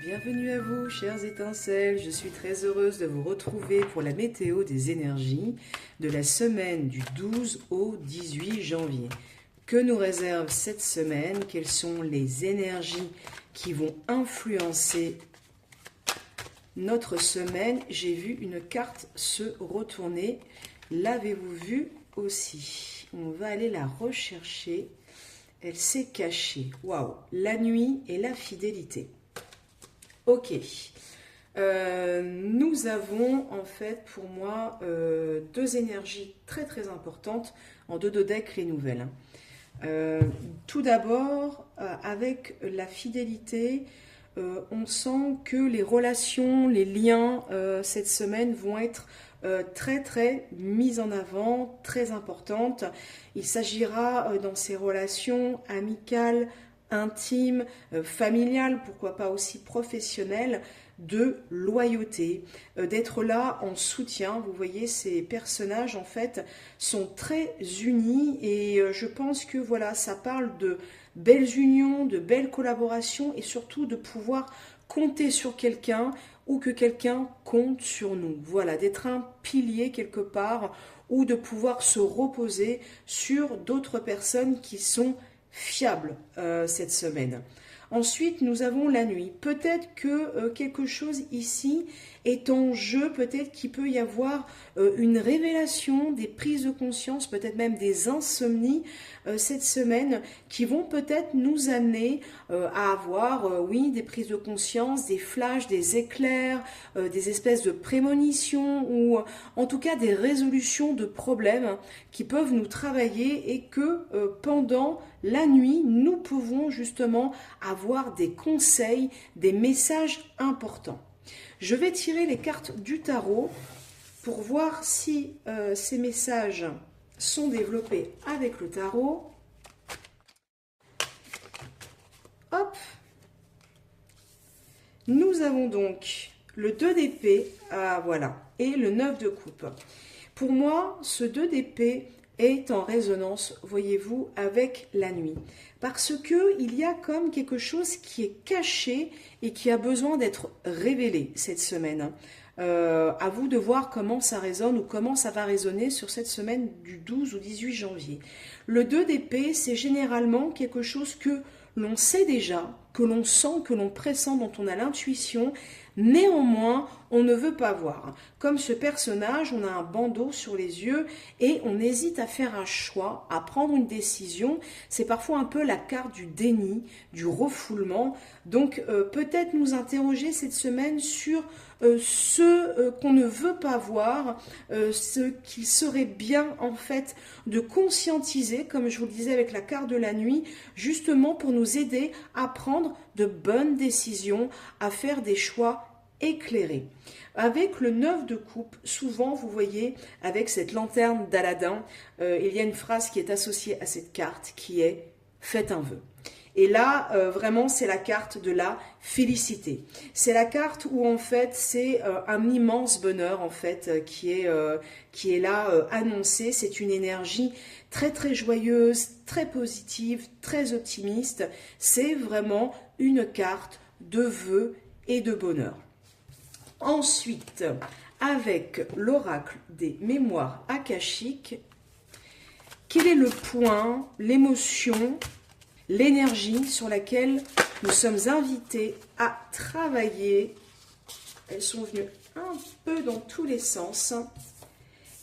Bienvenue à vous, chères étincelles. Je suis très heureuse de vous retrouver pour la météo des énergies de la semaine du 12 au 18 janvier. Que nous réserve cette semaine? Quelles sont les énergies qui vont influencer notre semaine? J'ai vu une carte se retourner. L'avez-vous vu aussi? On va aller la rechercher. Elle s'est cachée. Waouh! La nuit et la fidélité. Ok. Nous avons en fait pour moi deux énergies très très importantes en deux decks les nouvelles. Tout d'abord, avec la fidélité, on sent que les relations, les liens cette semaine vont être très très mises en avant, très importantes. Il s'agira dans ces relations amicales, intimes, familiales, pourquoi pas aussi professionnelles, de loyauté, d'être là en soutien. Vous voyez, ces personnages en fait sont très unis et je pense que voilà, ça parle de belles unions, de belles collaborations et surtout de pouvoir compter sur quelqu'un ou que quelqu'un compte sur nous. Voilà, d'être un pilier quelque part ou de pouvoir se reposer sur d'autres personnes qui sont fiables cette semaine. Ensuite, nous avons la nuit. Peut-être que quelque chose ici est en jeu, peut-être qu'il peut y avoir une révélation, des prises de conscience, peut-être même des insomnies cette semaine qui vont peut-être nous amener à avoir, oui, des prises de conscience, des flashs, des éclairs, des espèces de prémonitions ou en tout cas des résolutions de problèmes qui peuvent nous travailler et que pendant la nuit, nous pouvons justement avoir des conseils, des messages importants. Je vais tirer les cartes du tarot pour voir si ces messages sont développés avec le tarot. Hop! Nous avons donc le 2 d'épée, voilà, et le 9 de coupe. Pour moi, ce 2 d'épée est en résonance, voyez-vous, avec la nuit. Parce qu'il y a comme quelque chose qui est caché et qui a besoin d'être révélé cette semaine. À vous de voir comment ça résonne ou comment ça va résonner sur cette semaine du 12 au 18 janvier. Le 2 d'épée, c'est généralement quelque chose que l'on sait déjà, que l'on sent, que l'on pressent, dont on a l'intuition. Néanmoins, on ne veut pas voir. Comme ce personnage, on a un bandeau sur les yeux et on hésite à faire un choix, à prendre une décision. C'est parfois un peu la carte du déni, du refoulement. Donc peut-être nous interroger cette semaine sur ce qu'on ne veut pas voir, ce qu'il serait bien en fait de conscientiser, comme je vous le disais avec la carte de la nuit, justement pour nous aider à prendre de bonnes décisions, à faire des choix éclairés. Avec le 9 de coupe, souvent vous voyez avec cette lanterne d'Aladin, il y a une phrase qui est associée à cette carte qui est « Faites un vœu ». Et là, vraiment, c'est la carte de la félicité. C'est la carte où, en fait, c'est un immense bonheur, en fait, qui est là annoncé. C'est une énergie très, très joyeuse, très positive, très optimiste. C'est vraiment une carte de vœux et de bonheur. Ensuite, avec l'oracle des mémoires akashiques, quel est le point, l'émotion, l'énergie sur laquelle nous sommes invités à travailler? Elles sont venues un peu dans tous les sens.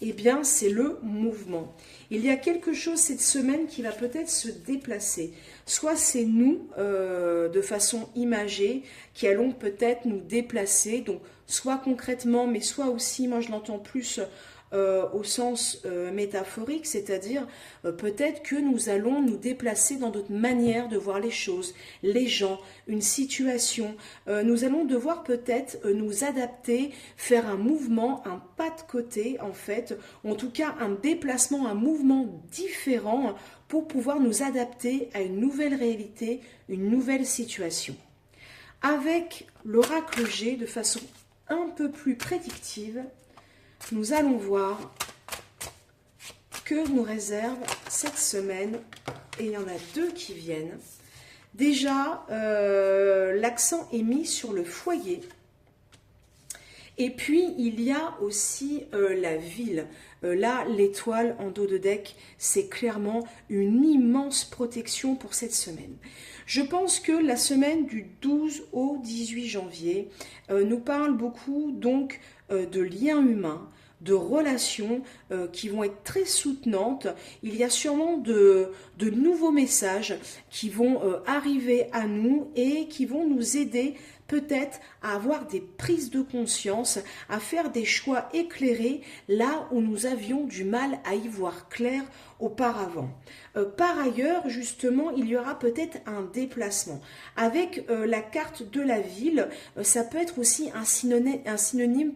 Eh bien, c'est le mouvement. Il y a quelque chose cette semaine qui va peut-être se déplacer. Soit c'est nous, de façon imagée, qui allons peut-être nous déplacer, donc soit concrètement, mais soit aussi, moi je l'entends plus au sens métaphorique, c'est-à-dire peut-être que nous allons nous déplacer dans notre manière de voir les choses, les gens, une situation. Nous allons devoir peut-être nous adapter, faire un mouvement, un pas de côté en fait, en tout cas un déplacement, un mouvement différent pour pouvoir nous adapter à une nouvelle réalité, une nouvelle situation. Avec l'oracle G, de façon un peu plus prédictive, nous allons voir que nous réserve cette semaine, et il y en a deux qui viennent. Déjà, l'accent est mis sur le foyer. Et puis, il y a aussi la ville. Là, l'étoile en dos de deck, c'est clairement une immense protection pour cette semaine. Je pense que la semaine du 12 au 18 janvier nous parle beaucoup donc de liens humains, de relations qui vont être très soutenantes. Il y a sûrement de nouveaux messages qui vont arriver à nous et qui vont nous aider peut-être à avoir des prises de conscience, à faire des choix éclairés là où nous avions du mal à y voir clair auparavant. Par ailleurs, justement, il y aura peut-être un déplacement. Avec la carte de la ville, ça peut être aussi un synonyme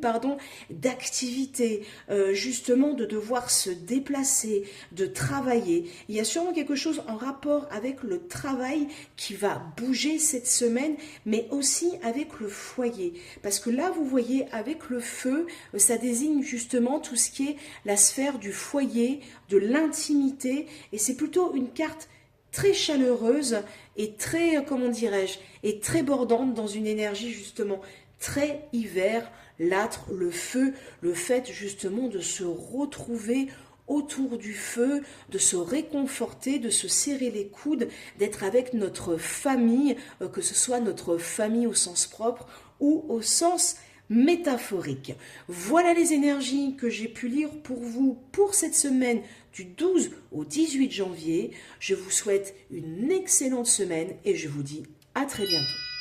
d'activité, justement de devoir se déplacer, de travailler. Il y a sûrement quelque chose en rapport avec le travail qui va bouger cette semaine, mais aussi avec le foyer. Parce que là, vous voyez, avec le feu, ça désigne justement tout ce qui est la sphère du foyer, de l'intimité, et c'est plutôt une carte très chaleureuse et très, comment dirais-je, et très bordante dans une énergie justement très hiver, l'âtre, le feu, le fait justement de se retrouver autour du feu, de se réconforter, de se serrer les coudes, d'être avec notre famille, que ce soit notre famille au sens propre ou au sens métaphorique. Voilà les énergies que j'ai pu lire pour vous pour cette semaine du 12 au 18 janvier. Je vous souhaite une excellente semaine et je vous dis à très bientôt.